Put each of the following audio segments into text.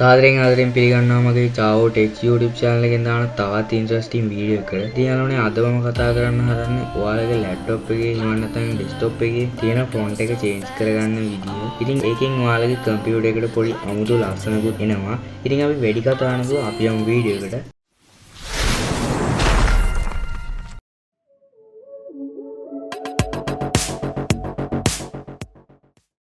සාදරයෙන් ආදරයෙන් පිළිගන්නවා මගේ චාවෝ ටෙක් YouTube channel එකෙන් දාන තවත් interesting video එකකට. ඉතින් යාළුවනේ අද මම කතා කරන්න හදන්නේ ඔයාලගේ laptop එකේ එහෙම නැත්නම් desktop එකේ තියෙන font එක change කරගන්න විදිය. ඉතින් ඒකෙන් ඔයාලගේ computer එකට පොඩි අමුතු ලක්ෂණකුත් එනවා. ඉතින් අපි වැඩි කතා නැතුව අපි යමු video එකට.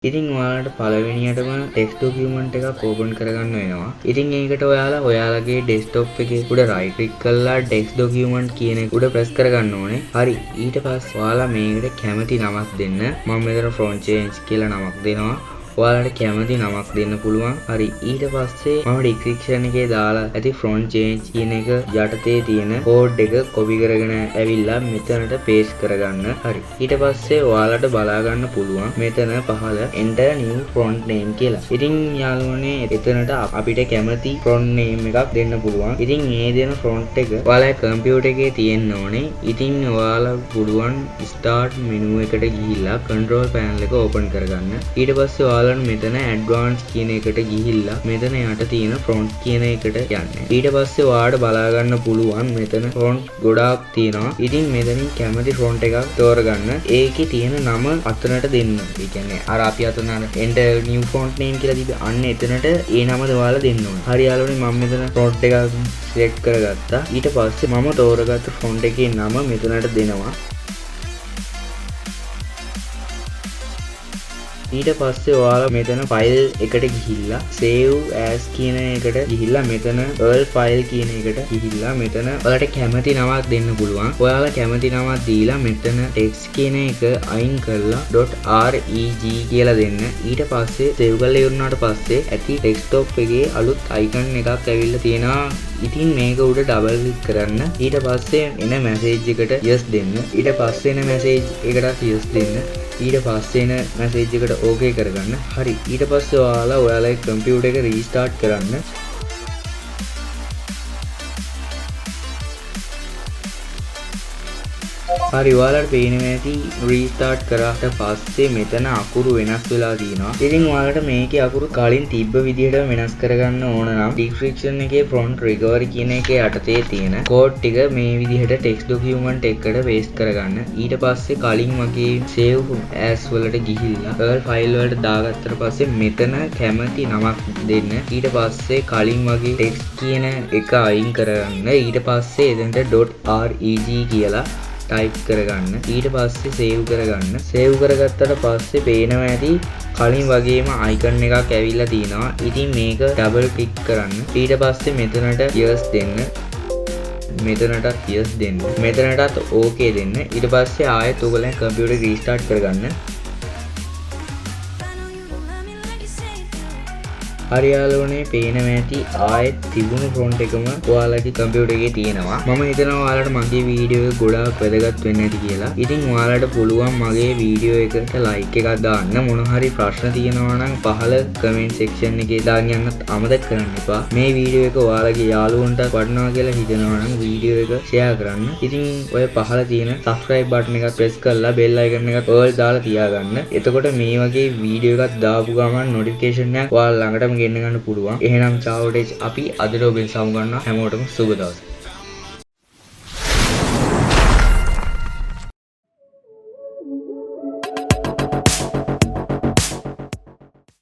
ඉතින් ඔයාලට පළවෙනියටම text document එකක් open කරගන්න වෙනවා. ඉතින් ඒකට ඔයාලගේ desktop එකේ උඩ right click කරලා text document කියන එක උඩ press කරගන්න ඕනේ. හරි. ඊට පස්සේ ඔයාලා මේකට කැමති නමක් දෙන්න. මම මෙතන font change කියලා නමක් දෙනවා. ඔයාලට කැමති නමක් දෙන්න පුළුවන්. හරි. ඊට පස්සේ මම description එකේ දාලා ඇති front change කියන එක යටතේ තියෙන code එක copy කරගෙන ඇවිල්ලා මෙතනට paste කරගන්න. හරි. ඊට පස්සේ ඔයාලට බලා ගන්න පුළුවන් මෙතන පහළ enter new front name කියලා. ඉතින් යාළුවනේ එතනට අපිට කැමති front name එකක් දෙන්න පුළුවන්. ඉතින් මේ දෙන front එක ඔයාලගේ computer එකේ තියෙන්න ඕනේ. ඉතින් ඔයාලා පුළුවන් start menu එකට ගිහිල්ලා control panel එක open කරගන්න. ඊට පස්සේ ඔයාලා මෙතන advanced කියන එකට ගිහිල්ලා මෙතන යට තියෙන front කියන එකට යන්න. ඊට පස්සේ ඔයාලට බලා ගන්න පුළුවන් මෙතන front ගොඩාක් තියෙනවා. ඉතින් මෙතනින් කැමති front එකක් තෝරගන්න. ඒකේ තියෙන නම අතනට දෙන්න. ඒ කියන්නේ අර අපි අතන enter new front name කියලා දීපේ අන්න එතනට ඒ නම ඔයාලා දෙන්න ඕනේ. හරි යාළුවනේ මම මෙතන front එකක් select කරගත්තා. ඊට පස්සේ මම තෝරගත්ත front එකේ නම මෙතනට දෙනවා. ඊට පස්සේ ඔයාලා මෙතන ෆයිල් එකට ගිහිල්ලා save as කියන එකට ගිහිල්ලා මෙතන all file කියන එකට ගිහිල්ලා මෙතන ඔයාලට කැමති නමක් දෙන්න පුළුවන්. ඔයාලා කැමති නමක් දීලා මෙතන text කියන එක අයින් කරලා .reg කියලා දෙන්න. ඊට පස්සේ save කරලා ඉවරනාට පස්සේ ඇති desktop එකේ අලුත් icon එකක් ඇවිල්ලා තියෙනවා. ඉතින් මේක උඩ double click කරන්න. ඊට පස්සේ එන message එකට yes දෙන්න. ඊට පස්සේ එන message එකටත් yes දෙන්න. ඊට පස්සේ එන message එකට okay කරගන්න. හරි. ඊට පස්සේ ඔයාලගේ computer එක restart කරන්න. හරි ඔයාලට පේනවා ඇති restart කරාට පස්සේ මෙතන අකුරු වෙනස් වෙලා තියෙනවා. ඉතින් ඔයාලට මේකේ අකුරු කලින් තිබ්බ විදිහටම වෙනස් කරගන්න ඕන නම් description එකේ front recovery කියන එකේ යටතේ තියෙන code ටික මේ විදිහට text document එකකට paste කරගන්න. ඊට පස්සේ කලින් වගේ save as වලට ගිහිල්ලා all file වලට දාගත්තට පස්සේ මෙතන කැමති නමක් දෙන්න. ඊට පස්සේ කලින් වගේ text කියන එක අයින් කරගන්න. ඊට පස්සේ එතනට .reg කියලා type කරගන්න. ඊට පස්සේ save කරගන්න. save කරගත්තට පස්සේ පේනවා ඇති කලින් වගේම icon එකක් ඇවිල්ලා තිනවා. ඉතින් මේක double click කරන්න. ඊට පස්සේ මෙතනට yes දෙන්න. මෙතනටත් yes දෙන්න. මෙතනටත් okay දෙන්න. ඊට පස්සේ ආයෙත් ඔයගොල්ලන් computer restart කරගන්න. හරි යාළුවනේ පේනවා ඇති ආයෙත් තිබුණු front එකම ඔයාලගේ computer එකේ තියෙනවා. මම හිතනවා ඔයාලට මගේ වීඩියෝ එක ගොඩාක් වැදගත් වෙන්න ඇති කියලා. ඉතින් ඔයාලට පුළුවන් මගේ වීඩියෝ එකට like එකක් දාන්න. මොන හරි ප්‍රශ්න තියෙනවා නම් පහළ comment section එකේ දාන්න යන්නත් අමතක කරන්න එපා. මේ වීඩියෝ එක ඔයාලගේ යාළුවන්ට වටිනවා කියලා හිතනවා නම් වීඩියෝ එක share කරන්න. ඉතින් ඔය පහළ තියෙන subscribe button එක press කරලා bell icon එකත් all දාලා තියාගන්න. එතකොට මේ වගේ වීඩියෝ එකක් දාපු ගමන් notification එකක් ඔයාලා ළඟටම ගෙන්න ගන්න පුළුවන්. එහෙනම් චාවෝ ටෙක් අපි අදට ඔබෙන් සමු ගන්නවා. හැමෝටම සුබ දවසක්.